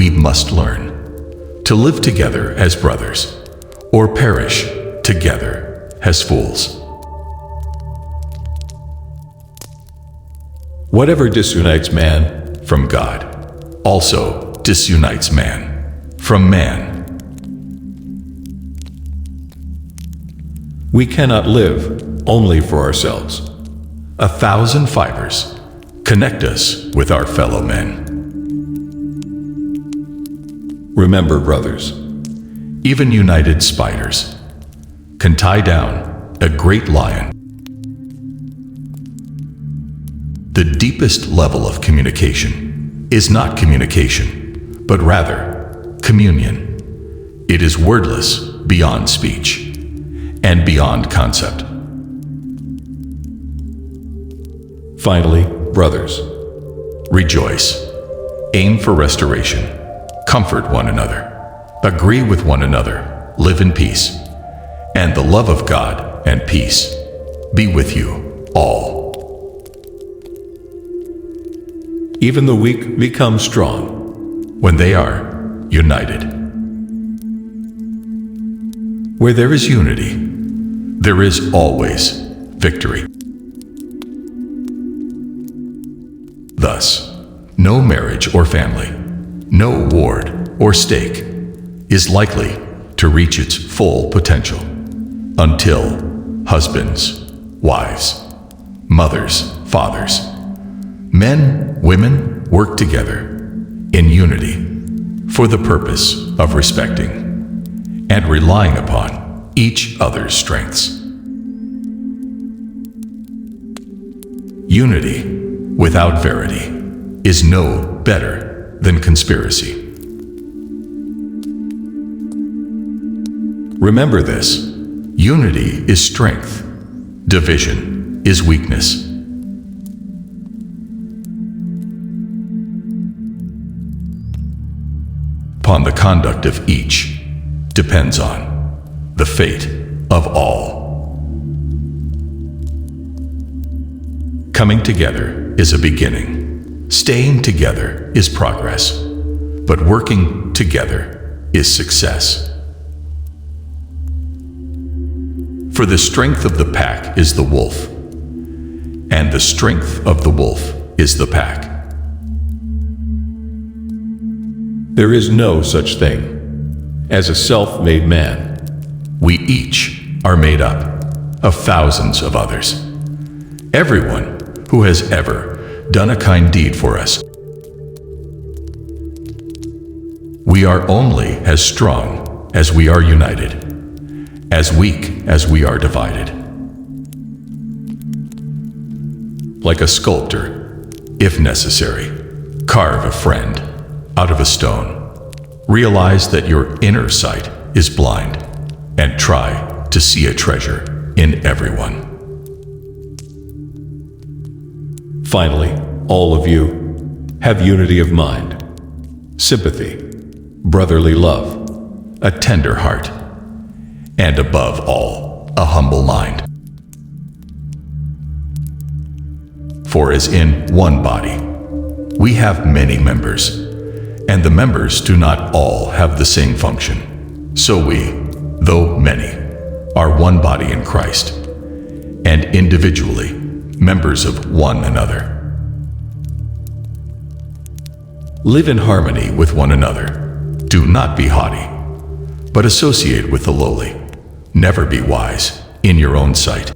we must learn to live together as brothers, or perish together as fools. Whatever disunites man from God also disunites man from man. We cannot live only for ourselves. 1,000 fibers connect us with our fellow men. Remember, brothers, even united spiders can tie down a great lion. The deepest level of communication is not communication, but rather communion. It is wordless beyond speech and beyond concept. Finally, brothers, rejoice, aim for restoration, comfort one another, agree with one another, live in peace, and the love of God and peace be with you all. Even the weak become strong when they are united. Where there is unity, there is always victory. Thus, no marriage or family, no ward or stake is likely to reach its full potential until husbands, wives, mothers, fathers, men, women work together in unity for the purpose of respecting and relying upon each other's strengths. Unity without verity is no better than conspiracy. Remember this: unity is strength, division is weakness. Upon the conduct of each depends on the fate of all. Coming together is a beginning. Staying together is progress. But working together is success. For the strength of the pack is the wolf, and the strength of the wolf is the pack. There is no such thing as a self-made man. We each are made up of thousands of others. Everyone who has ever done a kind deed for us. We are only as strong as we are united, as weak as we are divided. Like a sculptor, if necessary, carve a friend out of a stone. Realize that your inner sight is blind and try to see a treasure in everyone. Finally, all of you have unity of mind, sympathy, brotherly love, a tender heart, and above all, a humble mind. For as in one body, we have many members, and the members do not all have the same function. So we, though many, are one body in Christ, and individually members of one another. Live in harmony with one another. Do not be haughty, but associate with the lowly. Never be wise in your own sight.